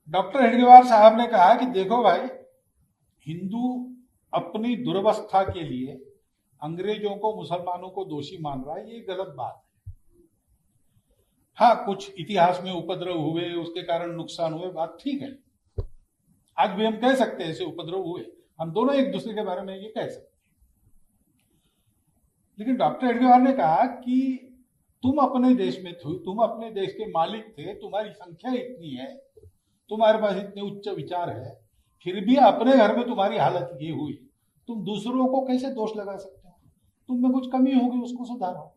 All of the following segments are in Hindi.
डॉक्टर हेडगेवार साहब ने कहा कि देखो भाई, हिंदू अपनी दुर्वस्था के लिए अंग्रेजों को, मुसलमानों को दोषी मान रहा है, ये गलत बात है। हाँ, कुछ इतिहास में उपद्रव हुए, उसके कारण नुकसान हुए, बात ठीक है। आज भी हम कह सकते हैं ऐसे उपद्रव हुए, हम दोनों एक दूसरे के बारे में ये कह सकते हैं। लेकिन डॉक्टर हेडगेवार ने कहा कि तुम अपने देश में थे, तुम अपने देश के मालिक थे, तुम्हारी संख्या इतनी है, तुम्हारे पास इतने उच्च विचार है, फिर भी अपने घर में तुम्हारी हालत ये हुई, तुम दूसरों को कैसे दोष लगा सकते हो? तुम में कुछ कमी होगी, उसको सुधारो।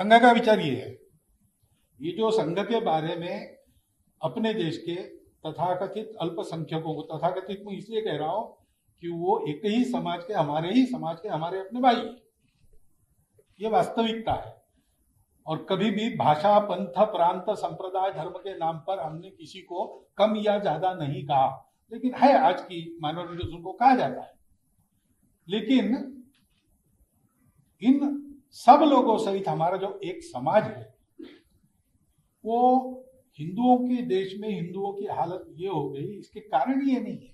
संघ का विचार ये है। ये जो संघ के बारे में अपने देश के तथाकथित अल्पसंख्यकों को, तथाकथित में इसलिए कह रहा हूं कि वो एक ही समाज के, हमारे ही समाज के, हमारे अपने भाई, ये वास्तविकता है। और कभी भी भाषा, पंथ, प्रांत, संप्रदाय, धर्म के नाम पर हमने किसी को कम या ज्यादा नहीं कहा, लेकिन है आज की माइनॉरिटीज, उनको कहा जाता है। लेकिन इन सब लोगों सहित हमारा जो एक समाज है, वो हिंदुओं के देश में हिंदुओं की हालत ये हो गई, इसके कारण ये नहीं है।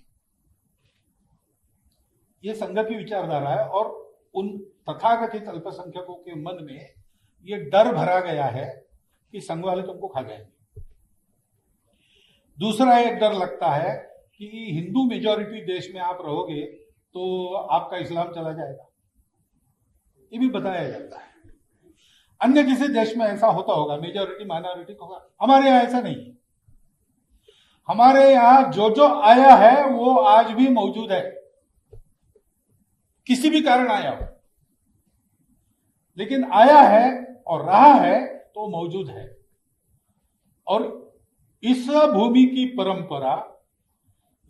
ये संघ की विचारधारा है और उन तथाकथित अल्पसंख्यकों के मन में ये डर भरा गया है कि संघ वाले तुमको खा जाएंगे। दूसरा एक डर लगता है कि हिंदू मेजॉरिटी देश में आप रहोगे तो आपका इस्लाम चला जाएगा, ये भी बताया जाता है। अन्य किसी देश में ऐसा होता होगा, मेजॉरिटी माइनॉरिटी होगा, हमारे यहां ऐसा नहीं है। हमारे यहां जो जो आया है वो आज भी मौजूद है, किसी भी कारण आया हो, लेकिन आया है और रहा है तो मौजूद है। और इस भूमि की परंपरा,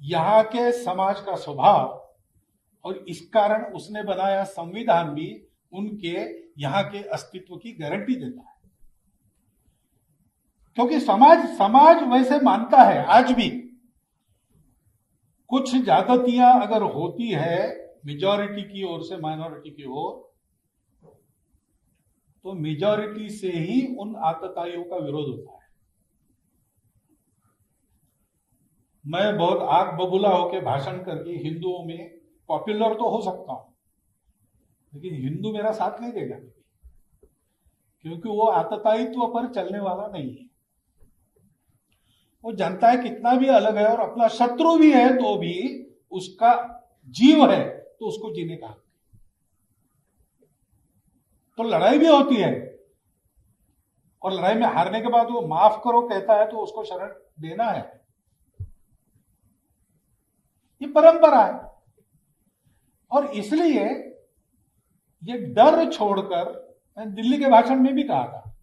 यहां के समाज का स्वभाव, और इस कारण उसने बनाया संविधान भी उनके यहां के अस्तित्व की गारंटी देता है। क्योंकि समाज वैसे मानता है आज भी, कुछ ज्यादतियां अगर होती है मेजॉरिटी की ओर से माइनॉरिटी की ओर, तो मेजॉरिटी से ही उन आतताइयों का विरोध होता है। मैं बहुत आग बबूला होकर भाषण करके हिंदुओं में पॉपुलर तो हो सकता हूं, लेकिन हिंदू मेरा साथ नहीं देगा, क्योंकि वो आततायित्व पर चलने वाला नहीं है। वो जानता है कितना भी अलग है और अपना शत्रु भी है तो भी उसका जीव है, तो उसको जीने का। तो लड़ाई भी होती है, और लड़ाई में हारने के बाद वो माफ करो कहता है तो उसको शरण देना है। ये परंपरा है। और इसलिए ये डर छोड़कर, मैंने दिल्ली के भाषण में भी कहा था,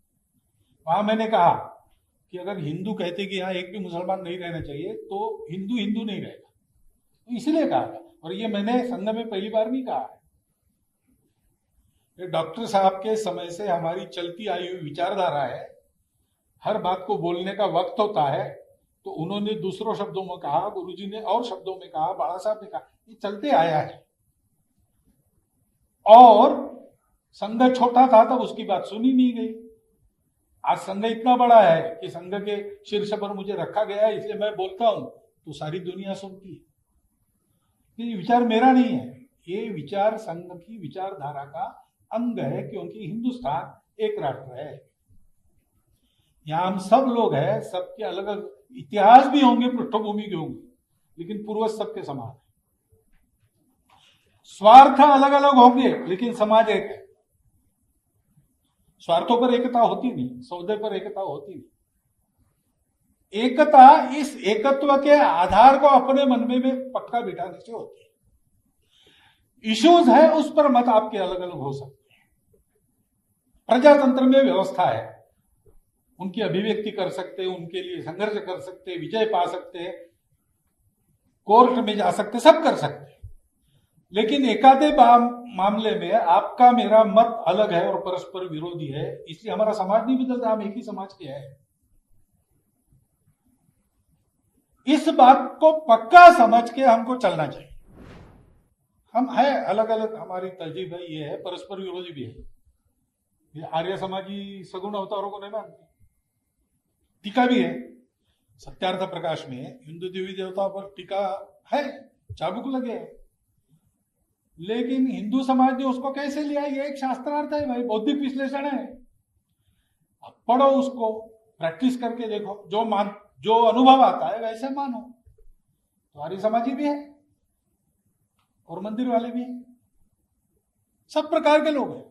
वहां मैंने कहा कि अगर हिंदू कहते कि यहां एक भी मुसलमान नहीं रहना चाहिए तो हिंदू हिंदू नहीं रहेगा, तो इसलिए कहा था। और ये मैंने संघ में पहली बार नहीं कहा है, ये डॉक्टर साहब के समय से हमारी चलती आई हुई विचारधारा है। हर बात को बोलने का वक्त होता है तो उन्होंने दूसरों शब्दों में कहा, गुरुजी ने और शब्दों में कहा, बाला साहब ने कहा, ये चलते आया है। और संघ छोटा था तब उसकी बात सुनी नहीं गई। आज संघ इतना बड़ा है कि संघ के शीर्ष पर मुझे रखा गया है, इसलिए मैं बोलता हूं तो सारी दुनिया सुनती है। ये विचार मेरा नहीं है, ये विचार संघ की विचारधारा का अंग है, क्योंकि हिंदुस्तान एक राष्ट्र है। यहां हम सब लोग हैं, सबके अलग अलग इतिहास भी होंगे, पृष्ठभूमि के होंगे, लेकिन पूर्वज सबके समान है। स्वार्थ अलग अलग होंगे लेकिन समाज एक है। स्वार्थों पर एकता होती नहीं, सौदे पर एकता होती नहीं। एकता इस एकत्व के आधार को अपने मन में पक्का बिठाने से होती है। इश्यूज है उस पर मत आपके अलग अलग हो सकते हैं। प्रजातंत्र में व्यवस्था है, उनकी अभिव्यक्ति कर सकते हैं, उनके लिए संघर्ष कर सकते हैं, विजय पा सकते हैं, कोर्ट में जा सकते, सब कर सकते हैं। लेकिन एकाधे मामले में आपका मेरा मत अलग है और परस्पर विरोधी है, इसलिए हमारा समाज नहीं बदलता, हम एक ही समाज के हैं। इस बात को पक्का समझ के हमको चलना चाहिए। हम है अलग अलग, हमारी तहजीब है, ये है, परस्पर विरोधी भी है। ये आर्य समाजी सगुण अवतारों को नहीं मानते, टीका भी है, सत्यार्थ प्रकाश में हिंदू देवी देवताओं पर टीका है, चाबुक लगे है। लेकिन हिंदू समाज ने उसको कैसे लिया, ये एक शास्त्रार्थ है भाई, बौद्धिक विश्लेषण है। अब पढ़ो उसको, प्रैक्टिस करके देखो, जो अनुभव आता है वैसे मानो। तुम्हारी समाजी भी है और मंदिर वाले भी हैं, सब प्रकार के लोग हैं।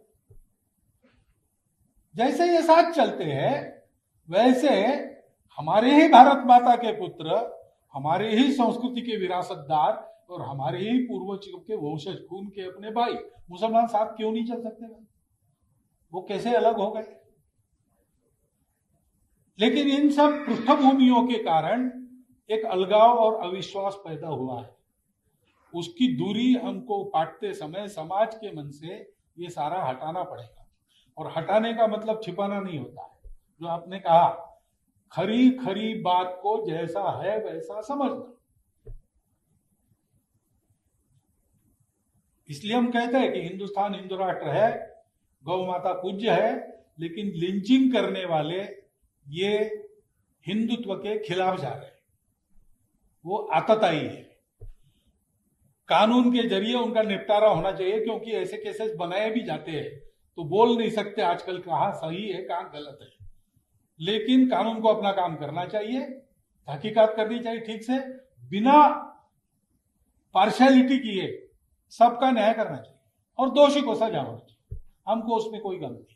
जैसे ये साथ चलते हैं वैसे हमारे ही भारत माता के पुत्र, हमारे ही संस्कृति के विरासतदार और हमारे ही पूर्वजों के वंशज, खून के अपने भाई मुसलमान साथ क्यों नहीं चल सकते? वो कैसे अलग हो गए? लेकिन इन सब पृष्ठभूमियों के कारण एक अलगाव और अविश्वास पैदा हुआ है। उसकी दूरी हमको पाटते समय समाज के मन से ये सारा हटाना पड़ेगा। और हटाने का मतलब छिपाना नहीं होता है। जो आपने कहा, खरी खरी बात को जैसा है वैसा समझना। इसलिए हम कहते हैं कि हिंदुस्तान हिंदू राष्ट्र है, गौ माता पूज्य है, लेकिन लिंचिंग करने वाले ये हिंदुत्व के खिलाफ जा रहे हैं। वो आतताई है। कानून के जरिए उनका निपटारा होना चाहिए, क्योंकि ऐसे केसेस बनाए भी जाते हैं तो बोल नहीं सकते आजकल कहाँ सही है कहाँ गलत है। लेकिन कानून को अपना काम करना चाहिए, तहकीकात करनी चाहिए ठीक से, बिना पार्शियलिटी किए सबका न्याय करना चाहिए और दोषी को सजा होनी चाहिए। हमको उसमें कोई गम नहीं।